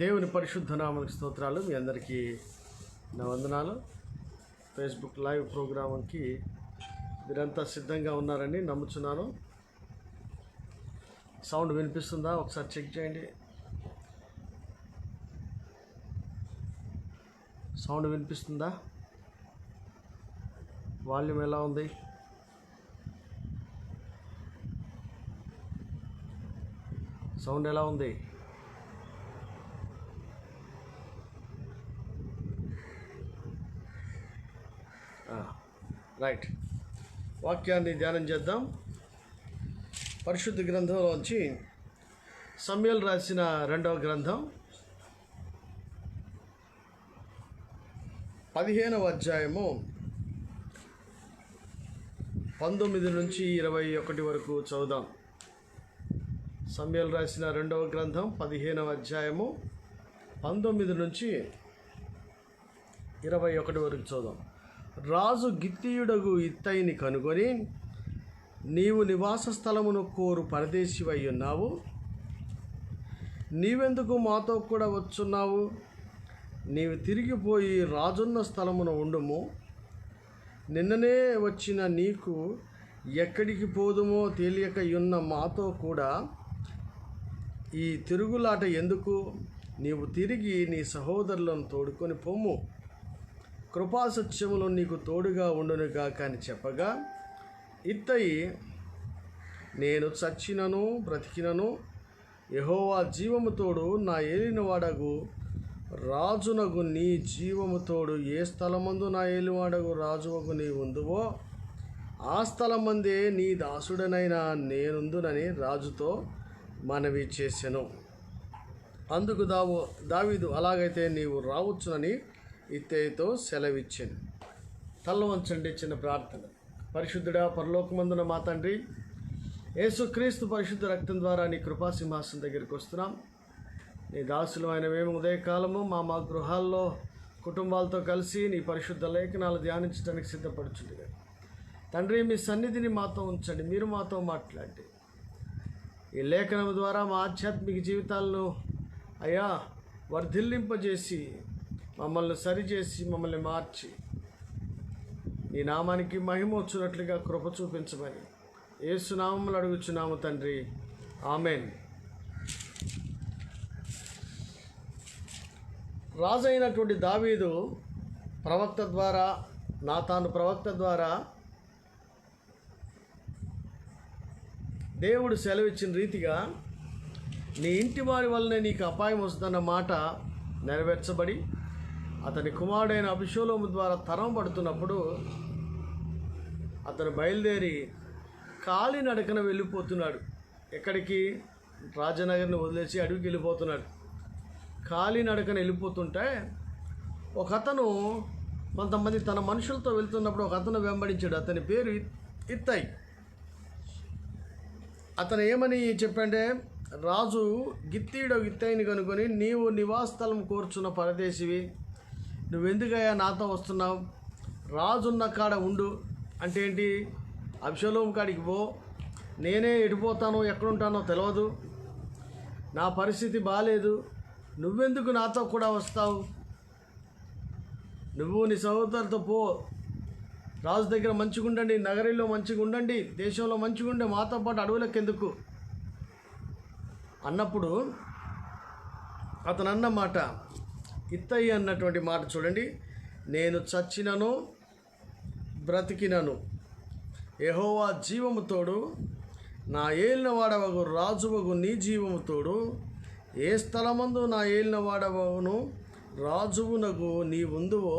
దేవుని పరిశుద్ధ నామనికి స్తోత్రాలు. మీ అందరికీ నా వందనాలు. ఫేస్బుక్ లైవ్ ప్రోగ్రాంకి మీరంతా సిద్ధంగా ఉన్నారని నమ్ముచున్నాను. సౌండ్ వినిపిస్తుందా? ఒకసారి చెక్ చేయండి. సౌండ్ వినిపిస్తుందా? వాల్యూమ్ ఎలా ఉంది? సౌండ్ ఎలా ఉంది? రైట్. వాక్యాన్ని ధ్యానం చేద్దాం. పరిశుద్ధ గ్రంథంలోంచి సమూయేలు రాసిన 2వ గ్రంథం 15వ అధ్యాయము 19 నుంచి 21 వరకు చదువుదాం. సమూయేలు రాసిన 2వ గ్రంథం 15వ అధ్యాయము 19 నుంచి 21 వరకు చదువుదాం. రాజు గిత్తీయుడగు ఇత్తయిని కనుగొని, నీవు నివాస స్థలమును కోరు పరదేశివై ఉన్నావు, నీవెందుకు మాతో కూడా వచ్చున్నావు? నీవు తిరిగిపోయి రాజున్న స్థలమున ఉండుము. నిన్ననే వచ్చిన నీకు ఎక్కడికి పోదుమో తెలియక ఉన్న మాతో కూడా ఈ తిరుగులాట ఎందుకు? నీవు తిరిగి నీ సహోదరులను తోడుకొని పొమ్ము, కృపాసత్యములో నీకు తోడుగా ఉండునుగా అని చెప్పగా, ఇత్తయి, నేను చచ్చినను బ్రతికినను యెహోవా జీవము తోడు, నా ఏలినవాడగు రాజునగు నీ జీవము తోడు, ఏ స్థలమందు నా ఏలినవాడగు రాజువగు నీ ఉందువో ఆ స్థలమందే నీ దాసుడనైనా నేనుందునని రాజుతో మనవి చేసెను. అందుకు దావీదు, అలాగైతే నీవు రావచ్చునని ఇత్తయితో సెలవిచ్చాను. తల్ల వంచండి. చిన్న ప్రార్థన. పరిశుద్ధుడా, పరలోకమందున మా తండ్రి, యేసుక్రీస్తు పరిశుద్ధ రక్తం ద్వారా నీ కృపా సింహాసనం దగ్గరికి వస్తున్నాం. నీ దాసులు అయిన మేము ఉదయకాలము మా గృహాల్లో కుటుంబాలతో కలిసి నీ పరిశుద్ధ లేఖనాలు ధ్యానించడానికి సిద్ధపడుచుండగా తండ్రి, మీ సన్నిధిని మాతో ఉంచండి. మీరు మాతో మాట్లాడండి. ఈ లేఖనం ద్వారా మా ఆధ్యాత్మిక జీవితాలను అయ్యా వర్ధిల్లింపజేసి, మమ్మల్ని సరిచేసి, మమ్మల్ని మార్చి నీ నామానికి మహిమ వచ్చినట్లుగా కృప చూపించమని యేసు నామములో అడుగుచున్నాము తండ్రి, ఆమెన్. రాజు అయినటువంటి దావీదు ప్రవక్త ద్వారా, నాతాను ప్రవక్త ద్వారా దేవుడు సెలవిచ్చిన రీతిగా నీ ఇంటి వారి వల్లనే నీకు అపాయం వస్తుందన్న మాట నెరవేర్చబడి, అతని కుమారుడైన అబీషాలోము ద్వారా తరం పడుతున్నప్పుడు అతను బయలుదేరి కాలినడకన వెళ్ళిపోతున్నాడు. ఎక్కడికి? రాజనగర్ని వదిలేసి అడవికి వెళ్ళిపోతున్నాడు. కాలినడకన వెళ్ళిపోతుంటే ఒక అతను, కొంతమంది తన మనుషులతో వెళ్తున్నప్పుడు ఒక అతను వెంబడించాడు. అతని పేరు ఇత్తయి. అతను ఏమని చెప్పంటే, రాజు గిత్తీయుడు ఇత్తయిని కనుకొని, నీవు నివాసస్థలం కోర్చున్న పరదేశివి, నువ్వెందుకయ్యా నాతో వస్తున్నావు? రాజున్న కాడ ఉండు అంటే ఏంటి? అబీషాలోము కాడికి పో. నేనే ఎడిపోతానో ఎక్కడుంటానో తెలియదు, నా పరిస్థితి బాగాలేదు, నువ్వెందుకు నాతో కూడా వస్తావు? నువ్వు నీ సహోదరులతో పో. రాజు దగ్గర మంచిగా ఉండండి, నగరిలో మంచిగా ఉండండి, దేశంలో మంచిగా ఉండే, మాతో పాటు అడవులకు ఎందుకు అన్నప్పుడు అతను అన్న మాట, ఇత్తయి అన్నటువంటి మాట చూడండి. నేను చచ్చినను బ్రతికినను యెహోవా జీవము తోడు, నా ఏలినవాడవగు రాజువగు నీ జీవము తోడు, ఏ స్థలమందు నా ఏలినవాడవను రాజువునగు నీ ఉందువో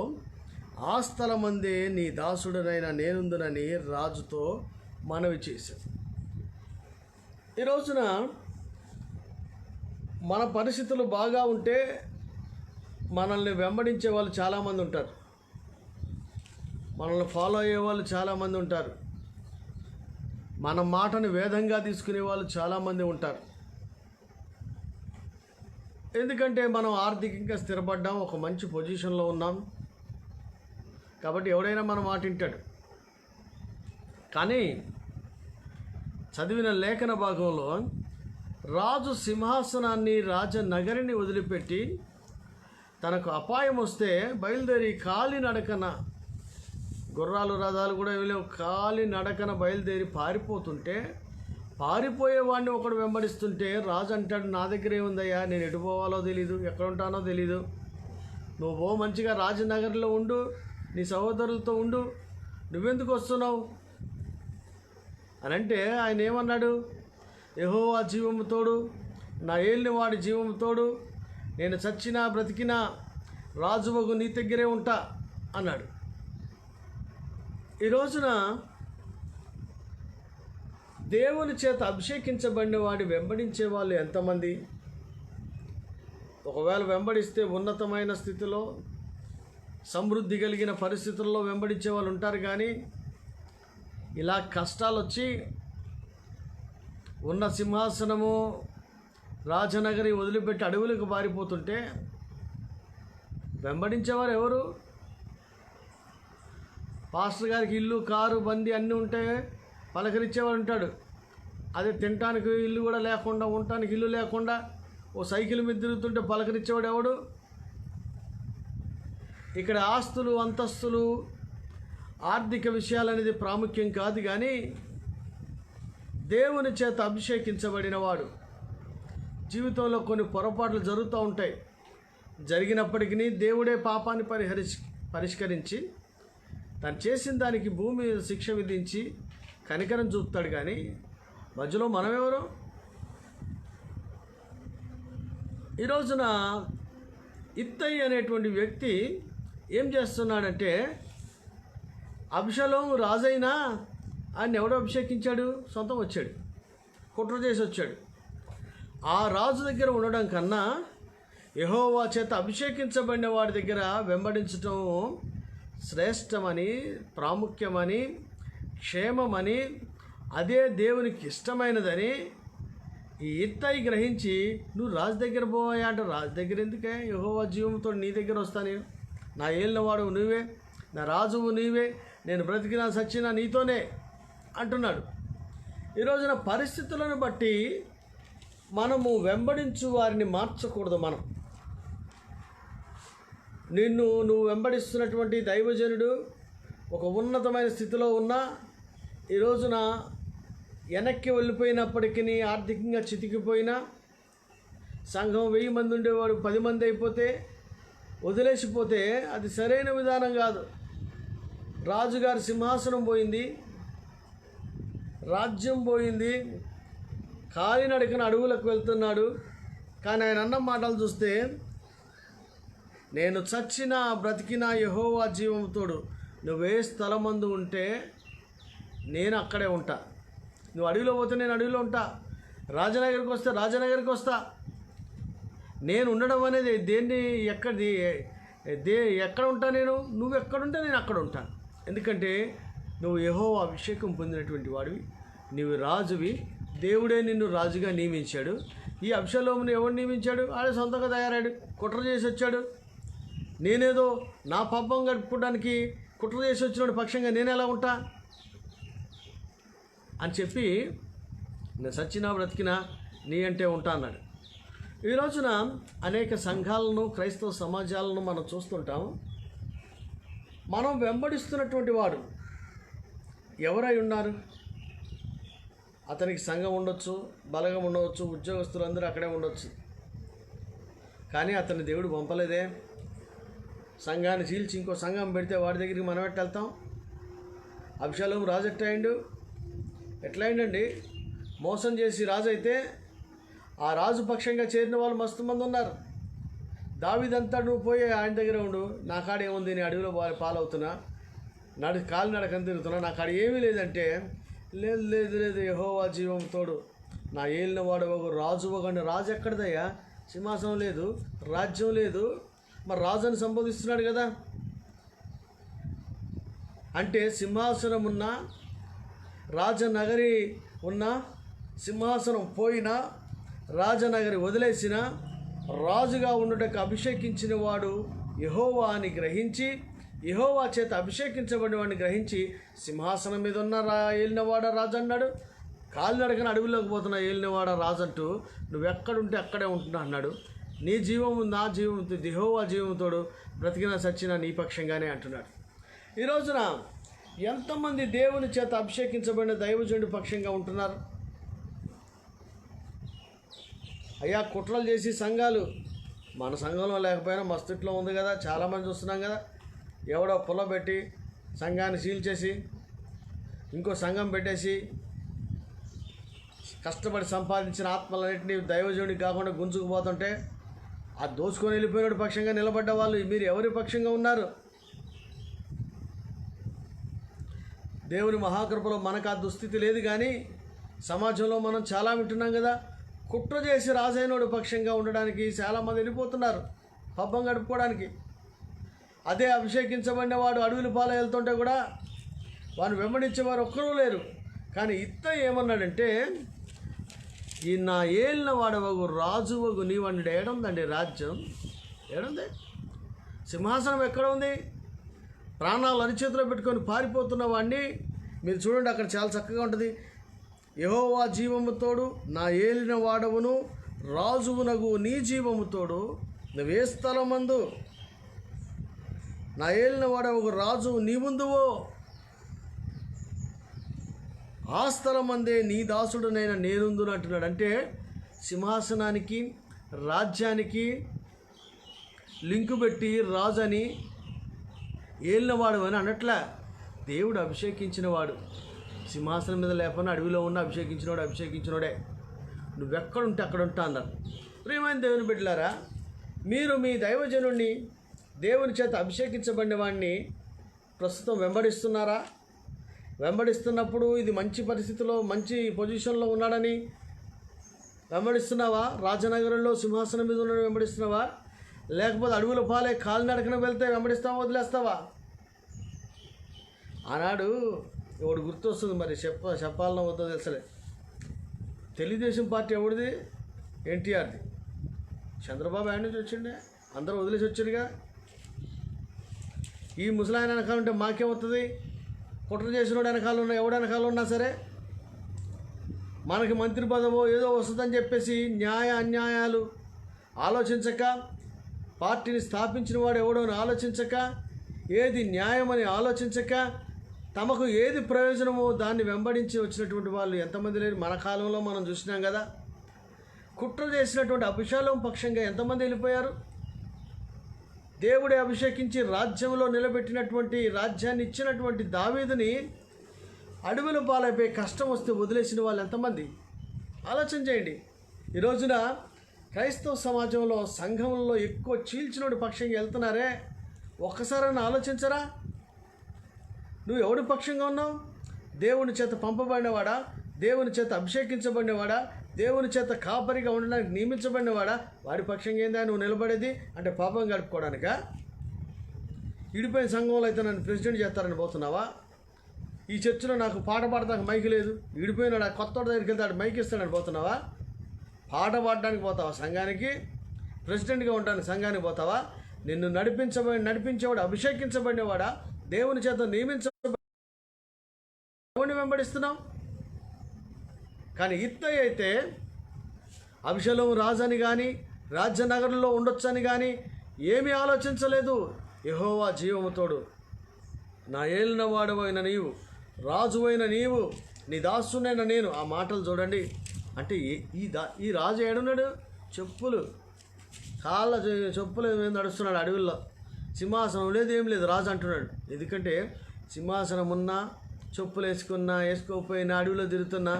ఆ స్థలమందే నీ దాసుడనైనా నేనుందునని రాజుతో మనవి చేశాను. ఈ రోజున మన పరిస్థితులు బాగా ఉంటే మనల్ని వెంబడించే వాళ్ళు చాలామంది ఉంటారు, మనల్ని ఫాలో అయ్యే వాళ్ళు చాలామంది ఉంటారు, మన మాటను వేదంగా తీసుకునే వాళ్ళు చాలామంది ఉంటారు. ఎందుకంటే మనం ఆర్థికంగా స్థిరపడ్డాం, ఒక మంచి పొజిషన్లో ఉన్నాం కాబట్టి ఎవడైనా మన మాట వింటాడు. కానీ చదివిన లేఖన భాగంలో రాజు సింహాసనాన్ని రాజనగరిని వదిలిపెట్టి తనకు అపాయం వస్తే బయలుదేరి కాలినడకన, గుర్రాలు రథాలు కూడా వెళ్ళి కాలినడకన బయలుదేరి పారిపోతుంటే, పారిపోయేవాడిని ఒకడు వెంబడిస్తుంటే రాజు అంటాడు, నా దగ్గర ఏముందయ్యా, నేను ఎటు పోవాలో తెలీదు, ఎక్కడ ఉంటానో తెలీదు, నువ్వు మంచిగా రాజనగర్లో ఉండు, నీ సహోదరులతో ఉండు, నువ్వెందుకు వస్తున్నావు అని అంటే ఆయన ఏమన్నాడు? యెహోవా జీవము తోడు, నా ఏలినవాడి జీవము తోడు, నేను చచ్చినా బ్రతికినా రాజువగు నీ దగ్గరే ఉంటా అన్నాడు. ఈ రోజున దేవుని చేత అభిషేకించబడిన వాడి వెంబడించే వాళ్ళు ఎంతమంది? ఒకవేళ వెంబడిస్తే ఉన్నతమైన స్థితిలో, సమృద్ధి కలిగిన పరిస్థితుల్లో వెంబడించే వాళ్ళు ఉంటారు. కానీ ఇలా కష్టాలు వచ్చి ఉన్న సింహాసనము రాజనగరి వదిలిపెట్టి అడవులకు పారిపోతుంటే వెంబడించేవారు ఎవరు? పాస్టర్ గారికి ఇల్లు, కారు, బండి అన్నీ ఉంటే పలకరించేవాడు ఉంటాడు. అదే తినటానికి ఇల్లు కూడా లేకుండా, ఉండటానికి ఇల్లు లేకుండా ఓ సైకిల్ మీద తిరుగుతుంటే పలకరించేవాడు ఎవడు? ఇక్కడ ఆస్తులు, అంతస్తులు, ఆర్థిక విషయాలు అనేది ప్రాముఖ్యం కాదు. కానీ దేవుని చేత అభిషేకించబడిన వాడు జీవితంలో కొన్ని పొరపాట్లు జరుగుతూ ఉంటాయి. జరిగినప్పటికీ దేవుడే పాపాన్ని పరిష్కరించి తను చేసిన దానికి భూమి శిక్ష విధించి కనికరం చూపుతాడు. కానీ మధ్యలో మనమెవరు? ఈ రోజున ఇత్తయి అనేటువంటి వ్యక్తి ఏం చేస్తున్నాడంటే, అబ్షలోము రాజైనా ఆయన ఎవడో అభిషేకించాడు? సొంతం వచ్చాడు, కుట్ర చేసి వచ్చాడు. ఆ రాజు దగ్గర ఉండడం కన్నా యెహోవా చేత అభిషేకించబడిన వాడి దగ్గర వెంబడించటం శ్రేష్టమని, ప్రాముఖ్యమని, క్షేమమని, అదే దేవునికి ఇష్టమైనదని ఈ ఇత్తయి గ్రహించి, నువ్వు రాజు దగ్గర పోయా అంటే, రాజు దగ్గర ఎందుకే, యెహోవా జీవంతో నీ దగ్గర వస్తాను, నా ఏలినవాడు నువ్వే, నా రాజువు నీవే, నేను బ్రతికినా సచ్చినా నీతోనే అంటున్నాడు. ఈ రోజున పరిస్థితులను బట్టి మనము వెంబడించు వారిని మార్చకూడదు. నువ్వు వెంబడిస్తున్నటువంటి దైవజనుడు ఒక ఉన్నతమైన స్థితిలో ఉన్నా, ఈ రోజున వెనక్కి వెళ్ళిపోయినప్పటికీ, ఆర్థికంగా చితికిపోయినా, సంఘం 1000 మంది ఉండేవాడు 10 మంది అయిపోతే వదిలేసిపోతే అది సరైన విధానం కాదు. రాజుగారి సింహాసనం పోయింది, రాజ్యం పోయింది, కాలినడకన అడవులకు వెళ్తున్నాడు. కానీ ఆయన అన్న మాటలు చూస్తే, నేను చచ్చినా బ్రతికినా యెహోవా జీవంతోడు, నువ్వే స్థలమందు ఉంటే నేను అక్కడే ఉంటా, నువ్వు అడవిలో పోతే నేను అడవిలో ఉంటా, రాజనగరికి వస్తే రాజనగరికి వస్తా. నేను ఉండడం అనేది ఎక్కడ ఉంటా? నువ్వు ఎక్కడుంటే నేను అక్కడ ఉంటాను. ఎందుకంటే నువ్వు యెహోవా అభిషేకం పొందినటువంటి వాడివి, నీవు రాజువి, దేవుడే నిన్ను రాజుగా నియమించాడు. ఈ అబ్షలోమును ఎవడు నియమించాడు? ఆడే సొంతంగా తయారాడు, కుట్ర చేసి వచ్చాడు. నేనేదో నా పాపం గడుపుకోవడానికి కుట్ర చేసి వచ్చిన పక్షంగా నేను ఎలా ఉంటా అని చెప్పి, నేను సచ్చినా బ్రతికినా నీ అంటే ఉంటా అన్నాడు. ఈ రోజున అనేక సంఘాలను, క్రైస్తవ సమాజాలను మనం చూస్తుంటాం. మనం వెంబడిస్తున్నటువంటి వాడు ఎవరై ఉన్నారు? అతనికి సంఘం ఉండొచ్చు, బలగం ఉండవచ్చు, ఉద్యోగస్తులు అందరూ అక్కడే ఉండొచ్చు. కానీ అతన్ని దేవుడు పంపలేదే. సంఘాన్ని చీల్చి ఇంకో సంఘం పెడితే వాడి దగ్గరికి మనం ఎట్లా వెళ్తాం? అబ్షలోము రాజు ఎట్లా అయిందండి? మోసం చేసి రాజు అయితే ఆ రాజు పక్షంగా చేరిన వాళ్ళు మస్తు మంది ఉన్నారు. దావీదంతా, నువ్వు పోయి ఆయన దగ్గర ఉండు, నా కాడ ఏముంది, నేను అడవిలో పాలవుతున్నా, కాలినడకని తిరుగుతున్నా, నా కాడ ఏమీ లేదంటే, లేదు యెహోవా జీవం తోడు, నా ఏలిన వాడు ఒక రాజు ఒక రాజు ఎక్కడిదయ్యా? సింహాసనం లేదు, రాజ్యం లేదు, మరి రాజుని సంబోధిస్తున్నాడు కదా. అంటే సింహాసనం ఉన్న, రాజనగరి ఉన్న, సింహాసనం పోయినా, రాజనగరి వదిలేసిన, రాజుగా ఉండుటకు అభిషేకించిన వాడు యెహోవా అని గ్రహించి, యెహోవా చేత అభిషేకించబడిన వాడిని గ్రహించి, సింహాసనం మీద ఉన్న ఏలినవాడ రాజు అన్నాడు. కాలినడకన అడవిలోకి పోతున్నా ఏలినవాడ రాజంటూ నువ్వెక్కడుంటే అక్కడే ఉంటున్నా అన్నాడు. నీ జీవము నా జీవం, యెహోవా జీవంతోడు బ్రతికినా సచ్చినా నీ పక్షంగానే అంటున్నాడు. ఈ రోజున ఎంతమంది దేవుని చేత అభిషేకించబడిన దైవజనుడి పక్షంగా ఉంటున్నారు? అయ్యా, కుట్రలు చేసి సంఘాలు, మన సంఘంలో లేకపోయినా మస్తుట్లో ఉంది కదా, చాలామంది చూస్తున్నాం కదా, ఎవడో పుల్లబెట్టి సంఘాన్ని సీల్ చేసి ఇంకో సంఘం పెట్టేసి కష్టపడి సంపాదించిన ఆత్మలన్నింటినీ దైవజనుడికి కాకుండా గుంజుకుపోతుంటే ఆ దోచుకొని వెళ్ళిపోయిన పక్షంగా నిలబడ్డ వాళ్ళు మీరు ఎవరి పక్షంగా ఉన్నారు? దేవుని మహాకృపలో మనకు ఆ దుస్థితి లేదు, కానీ సమాజంలో మనం చాలా వింటున్నాం కదా, కుట్ర చేసి రాజైనోడు పక్షంగా ఉండడానికి చాలామంది వెళ్ళిపోతున్నారు పబ్బం గడుపుకోవడానికి. అదే అభిషేకించబడిన వాడు అడవుల పాల వెళ్తుంటే కూడా వాడిని వెంబడించేవారు ఒక్కరూ లేరు. కానీ ఇత్తయి ఏమన్నాడంటే, ఈ నా ఏలిన వాడవగు రాజువగు నీవన్నాడు. ఏడుందండి రాజ్యం? ఏడుంది? సింహాసనం ఎక్కడ ఉంది? ప్రాణాలు అరిచేతిలో పెట్టుకొని పారిపోతున్న వాడిని మీరు చూడండి, అక్కడ చాలా చక్కగా ఉంటుంది. యెహోవా జీవముతోడు నా ఏలిన వాడవును రాజువునగు నీ జీవముతోడు నువ్వే స్థలమందు నా ఏలిన వాడవు రాజు నీ ముందువో ఆ స్థలమందే నీ దాసుడునైనా నేనుందును అంటున్నాడు. అంటే సింహాసనానికి రాజ్యానికి లింకు పెట్టి రాజు అని ఏలినవాడు అని అనట్లే. దేవుడు అభిషేకించిన వాడు సింహాసనం మీద లేకపోయినా అడవిలో ఉన్న అభిషేకించినోడే. నువ్వెక్కడుంటే అక్కడ ఉంటా అన్నారు. ప్రియమైన దేవుని బిడ్డలారా, మీరు మీ దైవజనుడిని దేవుని చేత అభిషేకించబడిన వాడిని ప్రస్తుతం వెంబడిస్తున్నారా? వెంబడిస్తున్నప్పుడు ఇది మంచి పరిస్థితిలో మంచి పొజిషన్లో ఉన్నాడని వెంబడిస్తున్నావా? రాజనగరంలో సింహాసనం మీద ఉన్న వెంబడిస్తున్నావా? లేకపోతే అడవుల పాలే కాలినడకన వెళ్తే వెంబడిస్తావా, వదిలేస్తావా? ఆనాడు ఎవడు గుర్తొస్తుంది మరి, చెప్పాలన్నా వద్దో తెలుసలే. తెలుగుదేశం పార్టీ ఎవడిది? ఎన్టీఆర్ది. చంద్రబాబు ఆయన నుంచి వచ్చిండే, అందరూ వదిలేసి వచ్చారుగా. ఈ ముసలాయన వెనకాల ఉంటే మాకేమవుతుంది? కుట్ర చేసినోడు వెనకాల ఉన్నా, ఎవడు వెనకాల ఉన్నా సరే మనకి మంత్రి పదవో ఏదో వస్తుందని చెప్పేసి న్యాయ అన్యాయాలు ఆలోచించక, పార్టీని స్థాపించిన వాడు ఎవడో అని ఆలోచించక, ఏది న్యాయమని ఆలోచించక, తమకు ఏది ప్రయోజనమో దాన్ని వెంబడించి వచ్చినటువంటి వాళ్ళు ఎంతమంది లేరు? మన కాలంలో మనం చూసినాం కదా. కుట్ర చేసినటువంటి అభిషేకం పక్షంగా ఎంతమంది వెళ్ళిపోయారు? దేవుడే అభిషేకించి రాజ్యంలో నిలబెట్టినటువంటి, రాజ్యాన్ని ఇచ్చినటువంటి దావీదుని అడవుల పాలైపోయి కష్టం వస్తే వదిలేసిన వాళ్ళు ఎంతమంది? ఆలోచన చేయండి. ఈ రోజున క్రైస్తవ సమాజంలో సంఘంలో ఎక్కువ చీల్చినోడి పక్షంగా వెళ్తున్నారే, ఒక్కసారైనా ఆలోచించరా? నువ్వు ఎవడి పక్షంగా ఉన్నావు? దేవుని చేత పంపబడినవాడా? దేవుని చేత అభిషేకించబడినవాడా? దేవుని చేత కాపరిగా ఉండడానికి నియమించబడినవాడా? వాడి పక్షంగా ఏందా నువ్వు నిలబడేది? అంటే పాపం గడుపుకోవడానికా? ఇడిపోయిన సంఘంలో అయితే నన్ను ప్రెసిడెంట్ చేస్తారని పోతున్నావా? ఈ చర్చిలో నాకు పాట పాడటానికి మైక్ లేదు, ఇడిపోయినాడు కొత్త దగ్గరికి వెళ్తాడు మైక్ ఇస్తాడని పోతున్నావా? పాట పాడడానికి పోతావా సంఘానికి? ప్రెసిడెంట్గా ఉండడానికి సంఘానికి పోతావా? నిన్ను నడిపించేవాడు అభిషేకించబడినవాడా? దేవుని చేత నియమించబడి ఎవరిని వెంబడిస్తున్నావు? కానీ ఇత్తయి అయితే అభిషేకం రాజని కానీ రాజ్యనగరంలో ఉండొచ్చని కానీ ఏమీ ఆలోచించలేదు. యెహోవా జీవముతోడు నా ఏలినవాడవైన నీవు, రాజువైన నీవు, నీ దాసునైన నేను. ఆ మాటలు చూడండి. అంటే ఈ రాజు ఏడున్నాడు? చెప్పులు చెప్పులు నడుస్తున్నాడు అడవుల్లో. సింహాసనం లేదు, ఏం లేదు, రాజు అంటున్నాడు. ఎందుకంటే సింహాసనం ఉన్నా, చెప్పులు వేసుకోకపోయినా, అడవిలో తిరుగుతున్నా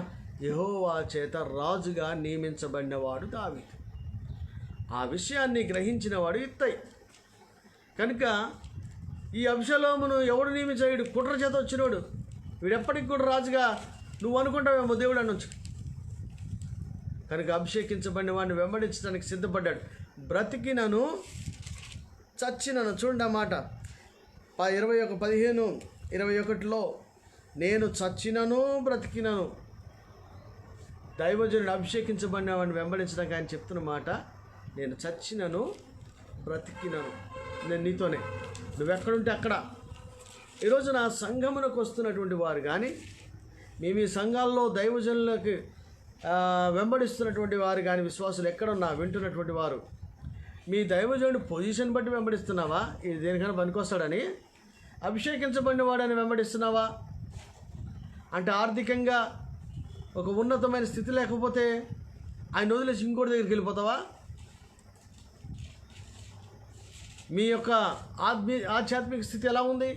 యెహోవా చేత రాజుగా నియమించబడినవాడు దావీదు. ఆ విషయాన్ని గ్రహించినవాడు ఇత్తయి. కనుక ఈ అబ్షలోమును ఎవడు నియమించాడు? కుట్ర చేత వచ్చినోడు. వీడెప్పటికి కూడా రాజుగా నువ్వు అనుకుంటావేమో దేవుడు అనొచ్చు. కనుక అభిషేకించబడిన వాడిని వెంబడించడానికి సిద్ధపడ్డాడు. బ్రతికినను చచ్చినను. చూడండి ఆ మాట 15:21 నేను చచ్చినను బ్రతికినను. దైవజనుడు అభిషేకించబడిన వాడిని వెంబడించడానికి ఆయన చెప్తున్న మాట, నేను చచ్చినను బ్రతికినను, నేను నీతోనే, నువ్వెక్కడుంటే అక్కడ. ఈరోజు నా సంఘమునకు వస్తున్నటువంటి వారు కానీ, మీ సంఘాల్లో దైవజనులకి వెంబడిస్తున్నటువంటి వారు కానీ విశ్వాసులు ఎక్కడున్నా వింటున్నటువంటి వారు, మీ దైవజనుడి పొజిషన్ బట్టి వెంబడిస్తున్నావా? ఇది దేనికైనా పనికొస్తాడని, అభిషేకించబడిన వాడని వెంబడిస్తున్నావా? అంటే ఆర్థికంగా ఒక ఉన్నతమైన స్థితి లేకపోతే ఆయన వదిలేసి ఇంకోటి దగ్గరికి వెళ్ళిపోతావా? మీ యొక్క ఆధ్యాత్మిక స్థితి ఎలా ఉంది?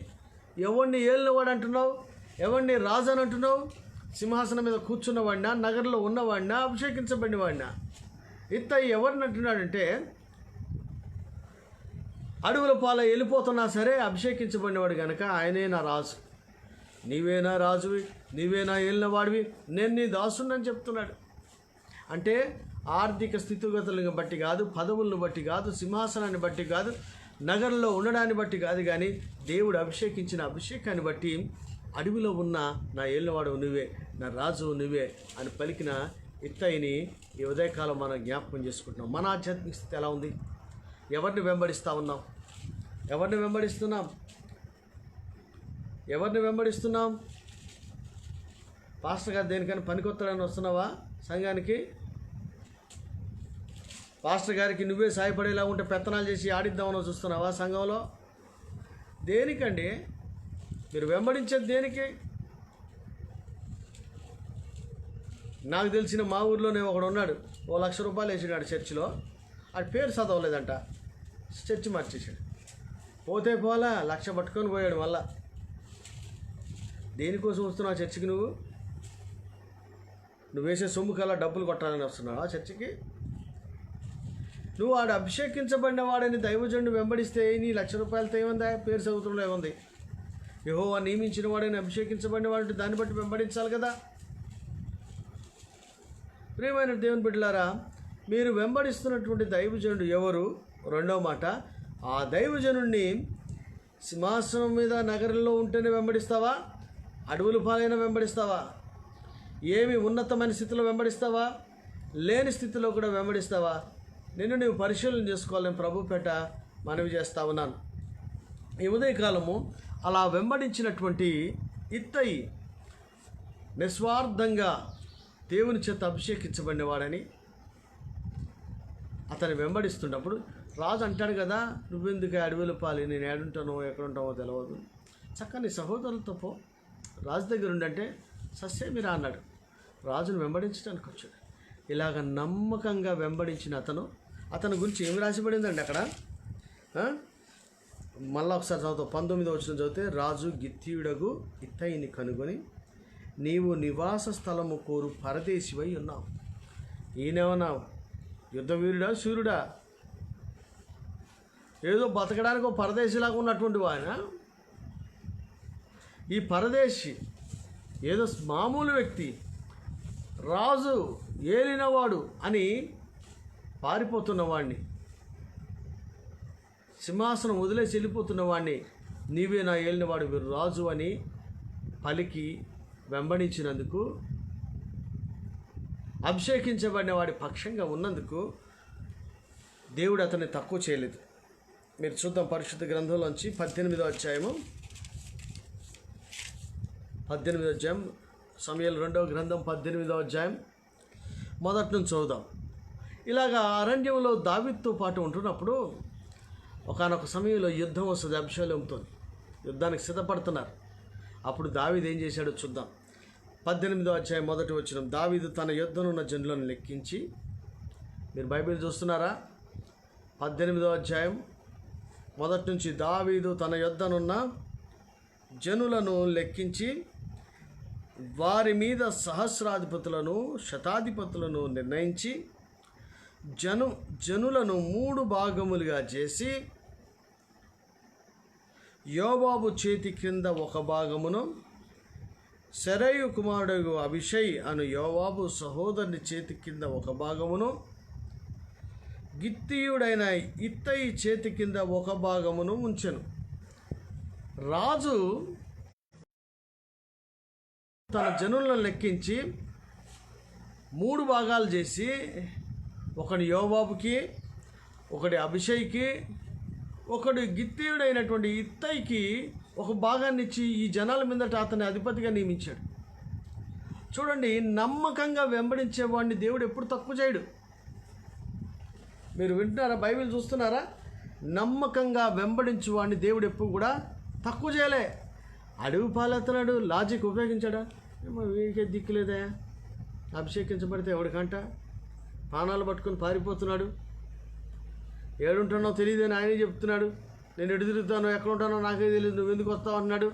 ఎవరిని ఏలినవాడు అంటున్నావు? ఎవరిని రాజు అని అంటున్నావు? సింహాసనం మీద కూర్చున్నవాడినా, నగరంలో ఉన్నవాడినా, అభిషేకించబడిన వాడినా? ఇత్తయి ఎవరిని అంటున్నాడంటే, అడవుల పాల వెళ్ళిపోతున్నా సరే అభిషేకించబడినవాడు కనుక ఆయనే నా రాజు, నీవేనా రాజువి, నీవేనా ఏలినవాడివి, నేను నీ దాసుని చెప్తున్నాడు. అంటే ఆర్థిక స్థితిగతులను బట్టి కాదు, పదవులను బట్టి కాదు, సింహాసనాన్ని బట్టి కాదు, నగరంలో ఉండడాన్ని బట్టి కాదు, కానీ దేవుడు అభిషేకించిన అభిషేకాన్ని బట్టి అడవిలో ఉన్న నా ఏలినవాడు నువ్వే, నా రాజు నువ్వే అని పలికిన ఇత్తయిని ఈ ఉదయకాలం మనం జ్ఞాపకం చేసుకుంటున్నాం. మన ఆధ్యాత్మిక స్థితి ఎలా ఉంది? ఎవరిని వెంబడిస్తూ ఉన్నాం? ఎవరిని వెంబడిస్తున్నాం? ఎవరిని వెంబడిస్తున్నాం? పాస్టర్ గారు దేనికైనా పనికొత్తాడని వస్తున్నావా సంఘానికి? పాస్టర్ గారికి నువ్వే సాయపడేలా ఉంటే పెత్తనాలు చేసి ఆడిద్దామని చూస్తున్నావా సంఘంలో? దేనికండి మీరు వెంబడించేది? దేనికి? నాకు తెలిసిన మా ఊర్లోనే ఒకడు ఉన్నాడు, ₹1,00,000 వేసాడు చర్చిలో. ఆడి పేరు చదవలేదంట, చర్చి మార్చేసాడు. పోతే పోలా 1,00,000 పట్టుకొని పోయాడు. మళ్ళా దేనికోసం వస్తున్నావు చర్చికి? నువ్వు వేసే సొమ్ము కల్లా డబ్బులు కొట్టాలని వస్తున్నావా చర్చికి? నువ్వు ఆడు అభిషేకించబడిన వాడని దైవజనుడిని వెంబడిస్తే నీ ₹1,00,000 ఏముందా? పేరు చదువుతున్నా ఏముంది? యెహోవా నియమించిన వాడని అభిషేకించబడిన వాడు దాన్ని బట్టి వెంబడించాలి కదా. ప్రియమైన దేవుని బిడ్డలారా, మీరు వెంబడిస్తున్నటువంటి దైవజనుడు ఎవరు? రెండవ మాట, ఆ దైవజనుడిని సింహాసనం మీద నగరంలో ఉంటేనే వెంబడిస్తావా? అడవుల పాలైన వెంబడిస్తావా? ఏమి ఉన్నతమైన స్థితిలో వెంబడిస్తావా? లేని స్థితిలో కూడా వెంబడిస్తావా? నువ్వు పరిశీలన చేసుకోవాలని ప్రభు పేట మనవి చేస్తా ఉన్నాను. ఈ ఉదయకాలము అలా వెంబడించినటువంటి ఇత్తయి నిస్వార్థంగా దేవుని చేత అభిషేకించబడినవాడని అతను వెంబడిస్తున్నప్పుడు రాజు అంటాడు కదా, నువ్వెందుకు అడవుల పాలి, నేను ఏడుంటానో ఎక్కడుంటామో తెలియదు, చక్కని సహోదరులతో పో, రాజు దగ్గర ఉండంటే సస్యమిరా అన్నాడు. రాజును వెంబడించడానికి వచ్చాడు. ఇలాగ నమ్మకంగా వెంబడించిన అతని గురించి ఏమి రాసిపడిందండి అక్కడ? మళ్ళా ఒకసారి చదువుతావు, 19వ వచనం చదివితే, రాజు గిత్తీయుడగు ఇత్తయిని కనుగొని, నీవు నివాస స్థలము కోరు పరదేశివై ఉన్నావు. ఈయనేమన్నావు? యుద్ధవీరుడా, సూర్యుడా, ఏదో బతకడానికి ఒక పరదేశిలాగా ఉన్నటువంటి ఆయన. ఈ పరదేశి ఏదో మామూలు వ్యక్తి, రాజు ఏలినవాడు అని పారిపోతున్నవాడిని, సింహాసనం వదిలేసి వెళ్ళిపోతున్నవాడిని, నీవే నా ఏలినవాడు రాజు అని పలికి వెంబడించినందుకు, అభిషేకించబడిన వాడి పక్షంగా ఉన్నందుకు దేవుడు అతన్ని తక్కువ చేయలేదు. మీరు చూద్దాం పరిశుద్ధ గ్రంథంలోంచి 18వ అధ్యాయం సమూయేలు 2వ గ్రంథం 18వ అధ్యాయం మొదటి నుంచి చదువుదాం. ఇలాగా అరణ్యంలో దావీదుతో పాటు ఉంటున్నప్పుడు ఒకానొక సమయంలో యుద్ధం వస్తుంది. అబ్షాలోముతో యుద్ధానికి సిద్ధపడుతున్నారు. అప్పుడు దావీదు ఏం చేశాడో చూద్దాం. 18వ అధ్యాయం మొదటి వచనం, దావీదు తన యుద్ధనున్న జనులను లెక్కించి, మీరు బైబిల్ చూస్తున్నారా? 18వ అధ్యాయం మొదటి నుంచి, దావీదు తన యుద్ధనున్న జనులను లెక్కించి వారి మీద సహస్రాధిపతులను శతాధిపతులను నిర్ణయించి జనులను 3 భాగములుగా చేసి, యోవాబు చేతి క్రింద ఒక భాగమును, సెరయు కుమారుడు అభిషై అను యోవాబు సహోదరుని చేతి కింద ఒక భాగమును, గిత్తీయుడైన ఇత్తయి చేతి కింద ఒక భాగమును ఉంచెను. రాజు తన జనులను లెక్కించి 3 భాగాలు చేసి, ఒకటి యోవాబుకి, ఒకటి అభిషైకి, ఒకటి గిత్తీయుడైనటువంటి ఇత్తయికి ఒక భాగాన్ని ఇచ్చి ఈ జనాల మీదట అతన్ని అధిపతిగా నియమించాడు. చూడండి, నమ్మకంగా వెంబడించేవాడిని దేవుడు ఎప్పుడు తక్కువ చేయడు. మీరు వింటున్నారా? బైబిల్ చూస్తున్నారా? నమ్మకంగా వెంబడించేవాడిని దేవుడు ఎప్పుడు కూడా తక్కువ చేయలే. అడవి పాలెత్తున్నాడు, లాజిక్ ఉపయోగించాడా? ఏమో వీడికే దిక్కులేదా, అభిషేకించబడితే ఎవడికంట ప్రాణాలు పట్టుకొని పారిపోతున్నాడు, ఏడుంటానో తెలియదని ఆయనే చెప్తున్నాడు. నేను ఎటు తిరుగుతానో ఎక్కడ ఉంటానో నాకే తెలియదు, నువ్వు ఎందుకు వస్తావు అన్నాడు.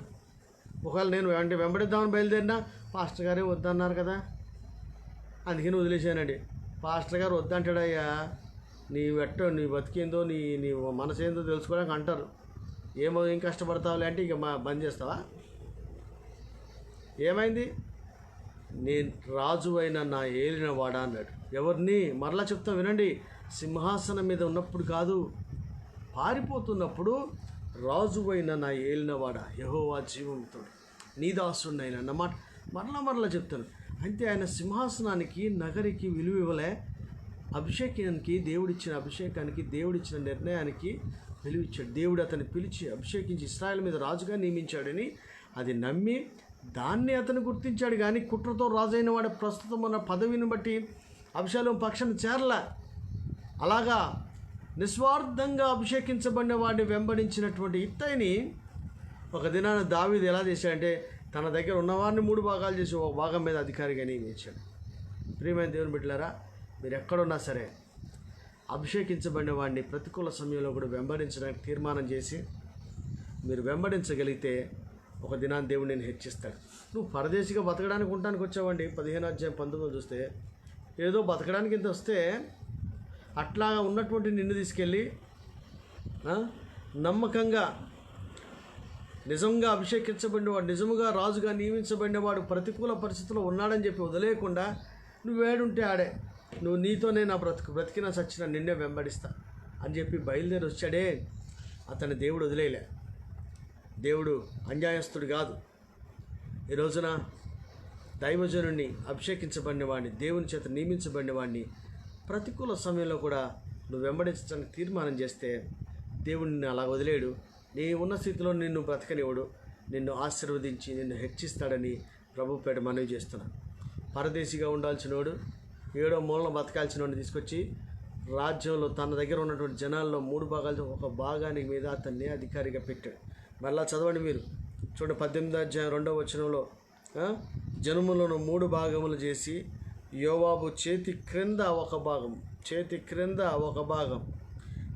ఒకవేళ నేను అంటే వెంబడిద్దామని బయలుదేరినా పాస్టర్ గారే వద్దన్నారు కదా, అందుకని వదిలేశానండి. పాస్టర్ గారు వద్దంటాడయ్యా, నీ బతికేందో నీ మనసు ఏందో తెలుసుకోవడానికి అంటారు. ఏమో ఏం కష్టపడతావులే అంటే ఇక బంద్ చేస్తావా? ఏమైంది? నేను రాజు అయిన నా ఏలిన వాడా అన్నాడు. ఎవరిని? మరలా చెప్తా వినండి. సింహాసనం మీద ఉన్నప్పుడు కాదు, పారిపోతున్నప్పుడు రాజు అయిన నా ఏలినవాడ యెహోవా జీవంతో నీ దాసుడినైనా అన్నమాట. మరలా చెప్తాను. అంటే ఆయన సింహాసనానికి నగరికి విలువ ఇవ్వలే. అభిషేకానికి దేవుడిచ్చిన నిర్ణయానికి విలువ ఇచ్చాడు. దేవుడు అతన్ని పిలిచి అభిషేకించి ఇశ్రాయేలు మీద రాజుగా నియమించాడని అది నమ్మి దాన్ని అతను గుర్తించాడు. కానీ కుట్రతో రాజైన వాడు ప్రస్తుతం ఉన్న పదవిని బట్టి అభిషేకం పక్షాన్ని చేరలా. అలాగా నిస్వార్థంగా అభిషేకించబడిన వాడిని వెంబడించినటువంటి ఇత్తయిని ఒక దినాన దావీదు ఎలా చేశాడంటే తన దగ్గర ఉన్నవారిని 3 భాగాలు చేసి ఒక భాగం మీద అధికారిగా నియమించాడు. ప్రియమైన దేవుని బిడ్డలారా, మీరు ఎక్కడున్నా సరే అభిషేకించబడిన వాడిని ప్రతికూల సమయంలో కూడా వెంబడించడానికి తీర్మానం చేసి మీరు వెంబడించగలిగితే ఒక దినాన్ని దేవుడు నేను హెచ్చిస్తాడు. నువ్వు పరదేశిగా బతకడానికి ఉండడానికి వచ్చావండి. 15:19 చూస్తే ఏదో బతకడానికి ఇంత వస్తే అట్లా ఉన్నటువంటి నిన్ను తీసుకెళ్ళి నమ్మకంగా నిజంగా అభిషేకించబడినవాడు, నిజముగా రాజుగా నియమించబడినవాడు ప్రతికూల పరిస్థితుల్లో ఉన్నాడని చెప్పి వదిలేయకుండా నువ్వేడుంటే ఆడే, నువ్వు నీతోనే నా బ్రతికిన సచ్చిన నిన్నే వెంబడిస్తా అని చెప్పి బయలుదేరి వచ్చాడే, అతని దేవుడు వదిలేయలే. దేవుడు అన్యాయస్తుడు కాదు. ఈ రోజున దైవజనుడిని అభిషేకించబడిన వాడిని, దేవుని చేత నియమించబడిన వాడిని ప్రతికూల సమయంలో కూడా నువ్వు వెంబడించడానికి తీర్మానం చేస్తే దేవుడు నిన్ను అలా వదిలేడు. నీ ఉన్న స్థితిలో నిన్ను బ్రతకనివ్వడు, నిన్ను ఆశీర్వదించి నిన్ను హెచ్చిస్తాడని ప్రభు పేట మనవి చేస్తున్నాను. పరదేశిగా ఉండాల్సినోడు, 7వ మూలన బతకాల్సిన వాడిని తీసుకొచ్చి రాజ్యంలో తన దగ్గర ఉన్నటువంటి జనాల్లో 3 భాగాలతో ఒక భాగానికి మీద అతన్ని అధికారిగా పెట్టాడు. మళ్ళా చదవండి మీరు, చూడండి 18వ అధ్యాయం 2వ వచనంలో, జనములను 3 భాగములు చేసి యోవాబు చేతి క్రింద ఒక భాగం,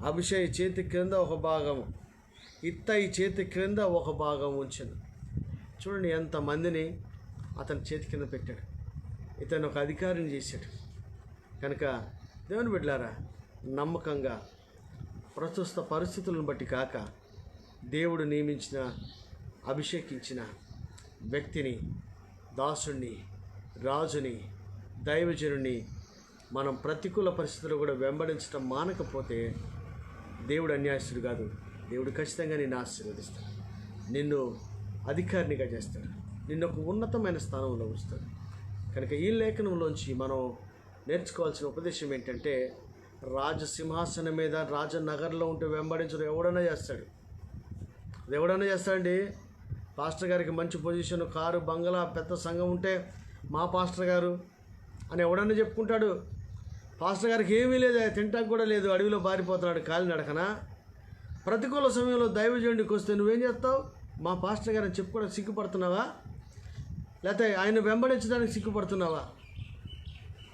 అభిషేక్ చేతి క్రింద ఒక భాగము, ఇత్తయి చేతి క్రింద ఒక భాగం ఉంచాను. చూడండి ఎంతమందిని అతని చేతి కింద పెట్టాడు. ఇతను ఒక అధికారిని చేశాడు. కనుక దేవుని బిడ్డలారా, నమ్మకంగా ప్రస్తుత పరిస్థితులను బట్టి కాక దేవుడు నియమించిన అభిషేకించిన వ్యక్తిని, దాసుని, రాజుని, దైవజనుని మనం ప్రతికూల పరిస్థితుల్లో కూడా వెంబడించడం మానకపోతే దేవుడు అన్యాయస్తుడు కాదు. దేవుడు ఖచ్చితంగా నిన్ను ఆశీర్వదిస్తాడు, నిన్ను అధికారినిగా చేస్తాడు, నిన్ను ఒక ఉన్నతమైన స్థానంలో ఉంచుతాడు. కనుక ఈ లేఖనంలోంచి మనం నేర్చుకోవాల్సిన ఉపదేశం ఏంటంటే, రాజసింహాసనం మీద రాజనగర్లో ఉంటే వెంబడించడం ఎవడన్నా చేస్తాడు. అది ఎవడన్నా చేస్తాడండి. పాస్టర్ గారికి మంచి పొజిషన్, కారు, బంగళా, పెద్ద సంఘం ఉంటే మా పాస్టర్ గారు అని ఎవడన్నా చెప్పుకుంటాడు. పాస్టర్ గారికి ఏమీ లేదు, తింటానికి కూడా లేదు, అడవిలో పారిపోతున్నాడు కాలినడకన. ప్రతికూల సమయంలో దైవజనుడికి వస్తే నువ్వేం చేస్తావు? మా పాస్టర్ గారిని చెప్పుకోవడానికి సిగ్గుపడుతున్నావా? లేకపోతే ఆయన వెంబడించడానికి సిగ్గుపడుతున్నావా?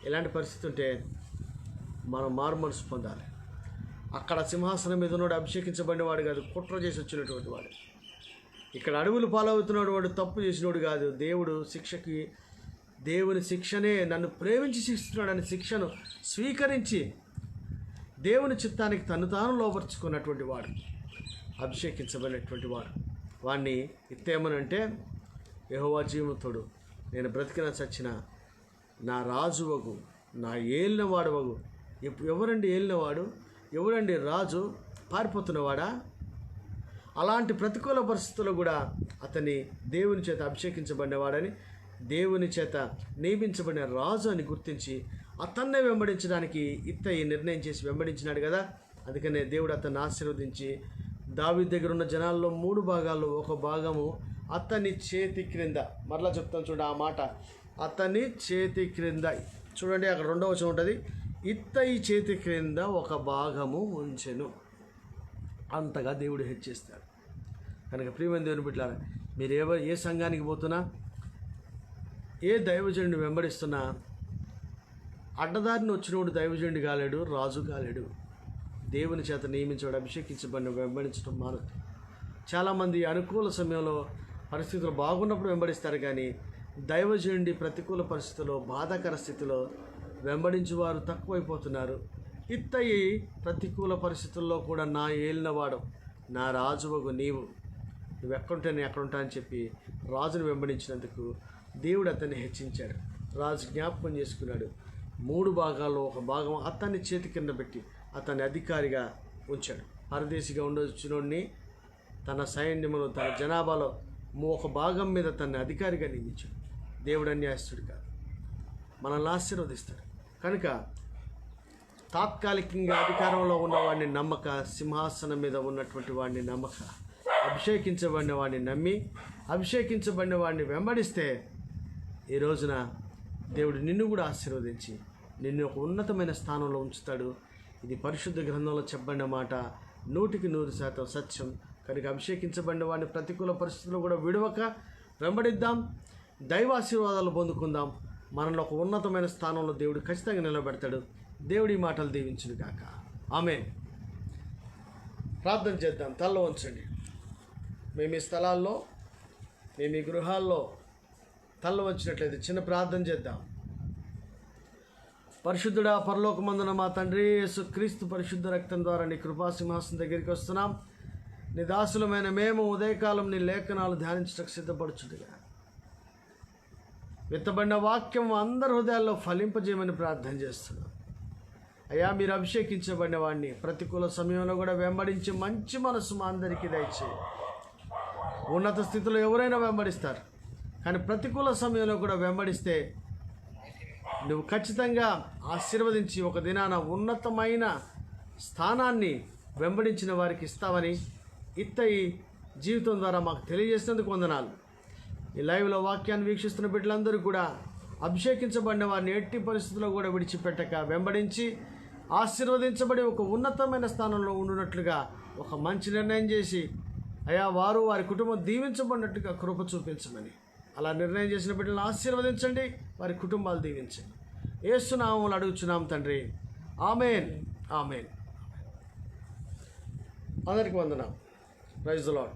ఇలాంటి పరిస్థితి ఉంటే మనం మారు మనసు పొందాలి. అక్కడ సింహాసనం మీద ఉన్నాడు అభిషేకించబడినవాడు కాదు, కుట్ర చేసి వచ్చినటువంటి వాడు. ఇక్కడ అడవులు పాలవుతున్నాడు వాడు, తప్పు చేసినోడు కాదు. దేవుని శిక్షనే నన్ను ప్రేమించి శిక్షిస్తున్నాడని శిక్షను స్వీకరించి దేవుని చిత్తానికి తను తాను లోపరుచుకున్నటువంటి వాడు, అభిషేకించబడినటువంటి వాడు. వాడిని ఇత్తేమనంటే, యెహోవా జీవముతోడు నేను బ్రతికిన చచ్చిన నా రాజువగు, నా ఏలినవాడవగు. ఎవరండి ఏలినవాడు? ఎవరండి రాజు? పారిపోతున్నవాడా? అలాంటి ప్రతికూల పరిస్థితుల్లో కూడా అతన్ని దేవుని చేత అభిషేకించబడినవాడని, దేవుని చేత నియమించబడిన రాజు అని గుర్తించి అతన్నే వెంబడించడానికి ఇత్తయి నిర్ణయం చేసి వెంబడించినాడు కదా. అందుకనే దేవుడు అతన్ని ఆశీర్వదించి దావీదు దగ్గర ఉన్న జనాల్లో 3 భాగాల్లో ఒక భాగము అతని చేతి క్రింద, మరలా చెప్తాను చూడండి ఆ మాట, అతని చేతి క్రింద, చూడండి అక్కడ రెండవ వచనం ఉంటుంది, ఇత్తయి చేతి క్రింద ఒక భాగము ఉంచెను. అంతగా దేవుడు హెచ్చిస్తాడు. కనుక ప్రియమైన దేవుని బిడ్డలారా, మీరు ఏ సంఘానికి పోతున్నా, ఏ దైవజనుడిని వెంబడిస్తున్నా, అడ్డదారిని వచ్చినోడు దైవజనుడి కాలేడు, రాజు కాలేడు. దేవుని చేత నియమించబడి అభిషేకించబడిన వెంబడించడం మానదు. చాలామంది అనుకూల సమయంలో పరిస్థితులు బాగున్నప్పుడు వెంబడిస్తారు, కానీ దైవజనుడి ప్రతికూల పరిస్థితుల్లో, బాధాకర స్థితిలో వెంబడించేవారు తక్కువైపోతున్నారు. ఇత్తయి ప్రతికూల పరిస్థితుల్లో కూడా నా ఏలినవాడు, నా రాజువగు నువ్వు ఎక్కడుంటే నేను ఎక్కడుంటా అని చెప్పి రాజును వెంబడించినందుకు దేవుడు అతన్ని హెచ్చించాడు. రాజు జ్ఞాపకం చేసుకున్నాడు. 3 భాగాల్లో ఒక భాగం అతన్ని చేతి కింద పెట్టి అతన్ని అధికారిగా ఉంచాడు. పరదేశిగా ఉండొచ్చినోడిని తన సైన్యమును, తన జనాభాలో ఒక భాగం మీద తన అధికారిగా నియమించాడు. దేవుడు అన్యాయస్తుడు కాదు, మనల్ని ఆశీర్వదిస్తాడు. కనుక తాత్కాలికంగా అధికారంలో ఉన్నవాడిని నమ్మక, సింహాసనం మీద ఉన్నటువంటి వాడిని నమ్మక, అభిషేకించబడిన వాడిని నమ్మి, అభిషేకించబడిన వాడిని వెంబడిస్తే ఈ రోజున దేవుడు నిన్ను కూడా ఆశీర్వదించి నిన్ను ఒక ఉన్నతమైన స్థానంలో ఉంచుతాడు. ఇది పరిశుద్ధ గ్రంథంలో చెప్పబడిన మాట, 100% సత్యం. కనుక అభిషేకించబడిన వాడిని ప్రతికూల పరిస్థితుల్లో కూడా విడవక వెంబడిద్దాం, దైవ ఆశీర్వాదాలు పొందుకుందాం. మనల్ని ఒక ఉన్నతమైన స్థానంలో దేవుడు ఖచ్చితంగా నిలబెడతాడు. దేవుడి మాటలు దీవించును గాక. ఆమేన్. ప్రార్థన చేద్దాం. తలలో ఉంచండి. మేము ఈ స్థలాల్లో, మేము ఈ గృహాల్లో తలలో వచ్చినట్లయితే చిన్న ప్రార్థన చేద్దాం. పరిశుద్ధుడా, పరలోకమందున మా తండ్రి యేసుక్రీస్తు పరిశుద్ధ రక్తం ద్వారా నీ కృపాసింహాసనం దగ్గరికి వస్తున్నాం. నీ దాసులమైన మేము ఉదయకాలం నీ లేఖనాలు ధ్యానించడానికి సిద్ధపడుచుండగా విత్తబడిన వాక్యం అందరి హృదయాల్లో ఫలింపజేయమని ప్రార్థన చేస్తున్నాం. అయ్యా, మీరు అభిషేకించబడిన వాడిని ప్రతికూల సమయంలో కూడా వెంబడించి మంచి మనసు మా అందరికీ దయచేయి. ఉన్నత స్థితిలో ఎవరైనా వెంబడిస్తారు, కానీ ప్రతికూల సమయంలో కూడా వెంబడిస్తే నువ్వు ఖచ్చితంగా ఆశీర్వదించి ఒక దినాన ఉన్నతమైన స్థానాన్ని వెంబడించిన వారికి ఇస్తావని ఇత్తయి జీవితం ద్వారా మాకు తెలియజేసినందుకు వందనాలు. ఈ లైవ్లో వాక్యాన్ని వీక్షిస్తున్న బిడ్డలందరూ కూడా అభిషేకించబడిన వారిని ఎట్టి పరిస్థితుల్లో కూడా విడిచిపెట్టక వెంబడించి ఆశీర్వదించబడి ఒక ఉన్నతమైన స్థానంలో ఉండునట్లుగా ఒక మంచి నిర్ణయం చేసి, అయా వారు వారి కుటుంబం దీవించబడినట్టుగా కృప చూపించమని, అలా నిర్ణయం చేసిన బిడ్డలను ఆశీర్వదించండి, వారి కుటుంబాలు దీవించండి. యేసు నామములో అడుగుచున్నాం తండ్రి. ఆమేన్. ఆమేన్. అందరికీ వందనాలు. Praise the lord.